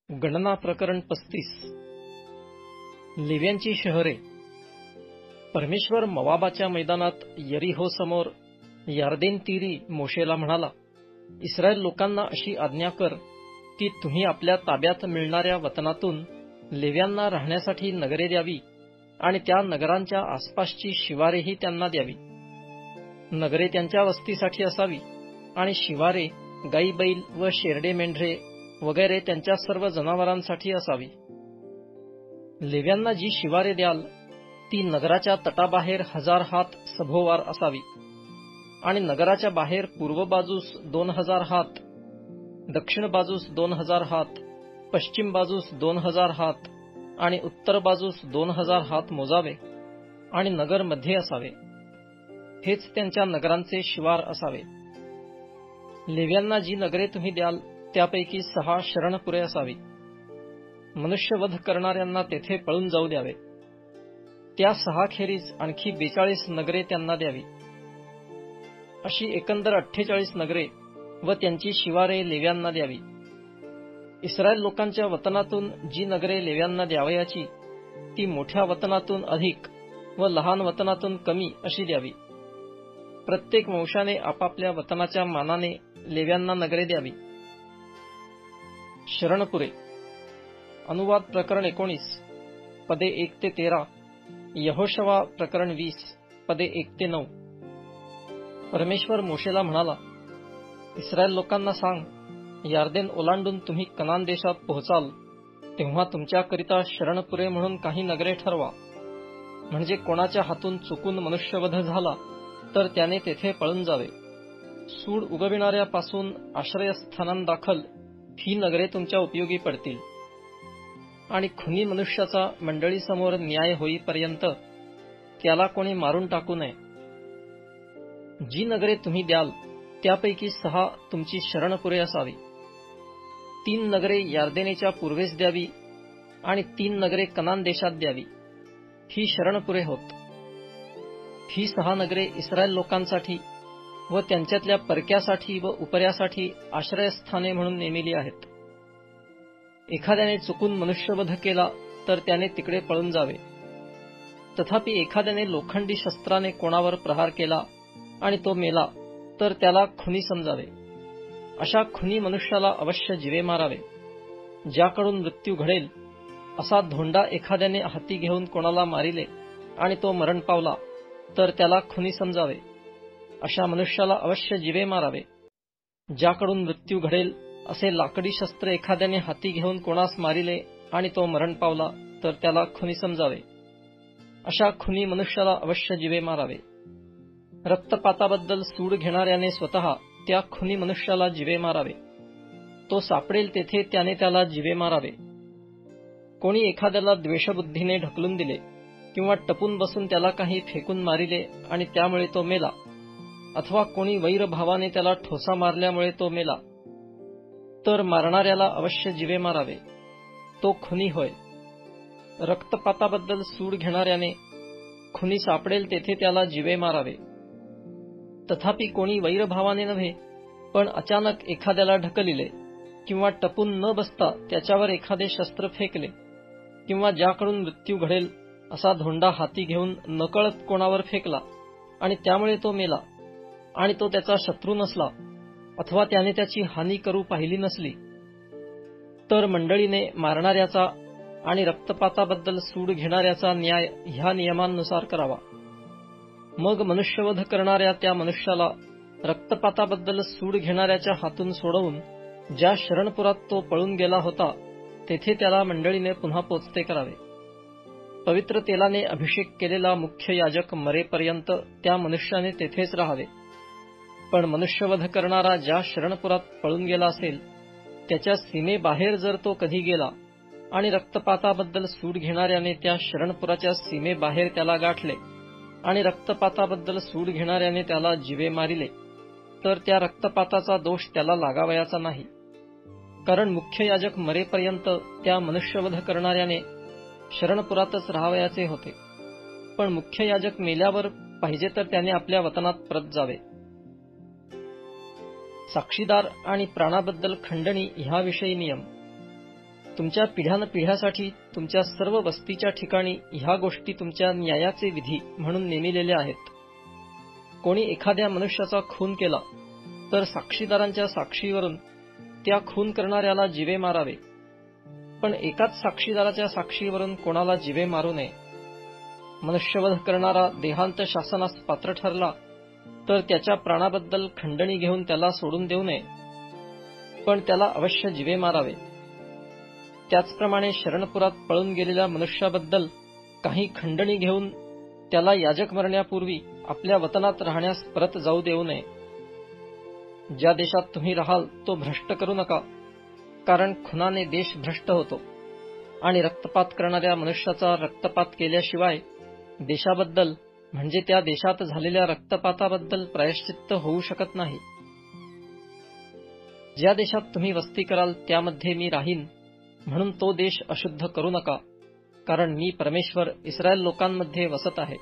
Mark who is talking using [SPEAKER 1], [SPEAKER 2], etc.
[SPEAKER 1] गणना प्रकरण 35. लिव्यांची शहरे. परमेश्वर मोवाबाच्या मैदानात यरीहो समोर यार्देन तीरी मोशेला म्हणाला, इस्रायल लोकांना अशी आज्ञा कर की तुम्ही आपल्या ताब्यात मिळणाऱ्या वतनातून लेव्यांना राहण्यासाठी नगरे द्यावी आणि त्या नगरांच्या आसपासची शिवारेही त्यांना द्यावी. नगरे त्यांच्या वस्तीसाठी असावी आणि शिवारे गाई बैल व शेरडे मेंढरे वगैरे त्यांच्या सर्व जनावरांसाठी असावी. लेव्यांना जी शिवारे द्याल ती नगराच्या तटाबाहेर 1000 हात सभोवार असावी आणि नगराच्या बाहेर पूर्व बाजूस 2000 हात, दक्षिण बाजूस 2000 हात, पश्चिम बाजूस 2000 हात आणि उत्तर बाजूस 2000 हात मोजावे आणि नगर मध्ये असावे. हेच त्यांच्या नगरांचे शिवार असावे. लेव्यांना जी नगरे तुम्ही द्याल त्यापैकी 6 शरणपुरे असावी. मनुष्यवध करणाऱ्यांना तेथे पळून जाऊ द्यावे. त्या 6 खेरीज आणखी 42 नगरे त्यांना द्यावी. अशी एकंदर 48 नगरे व त्यांची शिवारे लेव्यांना द्यावी. इस्रायल लोकांच्या वतनातून जी नगरे लेव्यांना द्यावयाची ती मोठ्या वतनातून अधिक व लहान वतनातून कमी अशी द्यावी. प्रत्येक वंशाने आपापल्या वतनाच्या मानाने लेव्यांना नगरे द्यावी. शरणपुरे. अनुवाद प्रकरण 19 पदे 1 ते 13. यहोशवा प्रकरण 20 पदे 1 ते 9. परमेश्वर मोशेला म्हणाला, इस्रायल लोकांना सांग, यार्देन ओलांडून तुम्ही कनान देशात पोहोचाल तेव्हा तुमच्याकरिता शरणपुरे म्हणून काही नगरे ठरवा. म्हणजे कोणाच्या हातून चुकून मनुष्यवध झाला तर त्याने तेथे पळून जावे. सूड उगविणाऱ्यापासून आश्रयस्थानांदाखल ही नगरे तुमच्या उपयोगी पडतील. आणि खुनी मनुष्याचा मंडळीसमोर न्याय होईपर्यंत त्याला कोणी मारून टाकू नये. जी नगरे तुम्ही द्याल त्यापैकी 6 तुमची शरणपुरे असावी. 3 नगरे यार्देनेच्या पूर्वेस द्यावी आणि 3 नगरे कनान देशात द्यावी. ही शरणपुरे होत. ही 6 नगरे इस्रायल लोकांसाठी व त्यांच्यातल्या परक्यासाठी व उपऱ्यासाठी आश्रयस्थाने म्हणून नेमिली आहेत. एखाद्याने चुकून मनुष्यवध केला तर त्याने तिकडे पळून जावे. तथापि एखाद्याने लोखंडी शस्त्राने कोणावर प्रहार केला आणि तो मेला तर त्याला खुनी समजावे. अशा खुनी मनुष्याला अवश्य जिवे मारावे. ज्याकडून मृत्यू घडेल असा धोंडा एखाद्याने हाती घेऊन कोणाला मारिले आणि तो मरण पावला तर त्याला खुनी समजावे. अशा मनुष्याला अवश्य जिवे मारावे. ज्याकडून मृत्यू घडेल असे लाकडी शस्त्र एखाद्याने हाती घेऊन कोणास मारिले आणि तो मरण पावला तर त्याला खुनी समजावे. अशा खुनी मनुष्याला अवश्य जिवे मारावे. रक्तपाताबद्दल सूड घेणाऱ्याने स्वतः त्या खुनी मनुष्याला जिवे मारावे. तो सापडेल तेथे त्याने त्याला जिवे मारावे. कोणी एखाद्याला द्वेषबुद्धीने ढकलून दिले किंवा टपून बसून त्याला काही फेकून मारिले आणि त्यामुळे तो मेला, अथवा कोणी वैरभावाने त्याला ठोसा मारल्यामुळे तो मेला, तर मारणाऱ्याला अवश्य जिवे मारावे. तो खुनी होय. रक्तपाताबद्दल सूड घेणाऱ्याने खुनी सापडेल तेथे त्याला जिवे मारावे. तथापि कोणी वैरभावाने नव्हे पण अचानक एखाद्याला ढकलिले किंवा टपून न बसता त्याच्यावर एखादे शस्त्र फेकले किंवा ज्याकडून मृत्यू घडेल असा धोंडा हाती घेऊन नकळत कोणावर फेकला आणि त्यामुळे तो मेला आणि तो त्याचा शत्रू नसला अथवा त्याने त्याची हानी करू पाहिली नसली, तर मंडळीने मारणाऱ्याचा आणि रक्तपाताबद्दल सूड घेणाऱ्याचा न्याय ह्या नियमांनुसार करावा. मग मनुष्यवध करणाऱ्या त्या मनुष्याला रक्तपाताबद्दल सूड घेणाऱ्याच्या हातून सोडवून ज्या शरणपुरात तो पळून गेला होता तेथे त्याला मंडळीने पुन्हा पोचते करावे. पवित्र तेलाने अभिषेक केलेला मुख्य याजक मरेपर्यंत त्या मनुष्याने तेथेच राहावे. पण मनुष्यवध करणारा ज्या शरणपुरात पळून गेला असेल त्याच्या सीमेबाहेर जर तो कधी गेला आणि रक्तपाताबद्दल सूड घेणाऱ्याने त्या शरणपुराच्या सीमेबाहेर त्याला गाठले आणि रक्तपाताबद्दल सूड घेणाऱ्याने त्याला जिवे मारिले, तर त्या रक्तपाताचा दोष त्याला लागावयाचा नाही. कारण मुख्य याजक मरेपर्यंत त्या मनुष्यवध करणाऱ्याने शरणपुरातच राहावयाचे होते. पण मुख्य याजक मेल्यावर पाहिजे तर त्याने आपल्या वतनात परत जावे. साक्षीदार आणि प्राणाबद्दल खंडणी ह्याविषयी नियम. तुमच्या पिढ्यानपिढ्यासाठी तुमच्या सर्व वस्तीच्या ठिकाणी ह्या गोष्टी तुमच्या न्यायाचे विधी म्हणून नेमिलेल्या आहेत. कोणी एखाद्या मनुष्याचा खून केला तर साक्षीदारांच्या साक्षीवरून त्या खून करणाऱ्याला जीवे मारावे, पण एकाच साक्षीदाराच्या साक्षीवरून कोणाला जीवे मारू नये. मनुष्यवध करणारा देहांत शासनास पात्र ठरला तर त्याच्या प्राणाबद्दल खंडणी घेऊन त्याला सोडून देऊ नये, पण त्याला अवश्य जीवे मारावे. त्याचप्रमाणे शरणपुरात पळून गेलेल्या मनुष्याबद्दल काही खंडणी घेऊन त्याला याजक मरण्यापूर्वी आपल्या वतनात राहण्यास परत जाऊ देऊ नये. ज्या देशात तुम्ही राहाल तो भ्रष्ट करू नका, कारण खुनाने देश भ्रष्ट होतो आणि रक्तपात करणाऱ्या मनुष्याचा रक्तपात केल्याशिवाय देशाबद्दल म्हणजे त्या देशात झालेल्या रक्तपाताबद्दल प्रायश्चित्त होऊ शकत नाही. ज्या देशात तुम्ही वस्ती कराल त्यामध्ये मी राहीन, म्हणून तो देश अशुद्ध करू नका, कारण मी परमेश्वर इस्रायल लोकांमध्ये वसत आहे.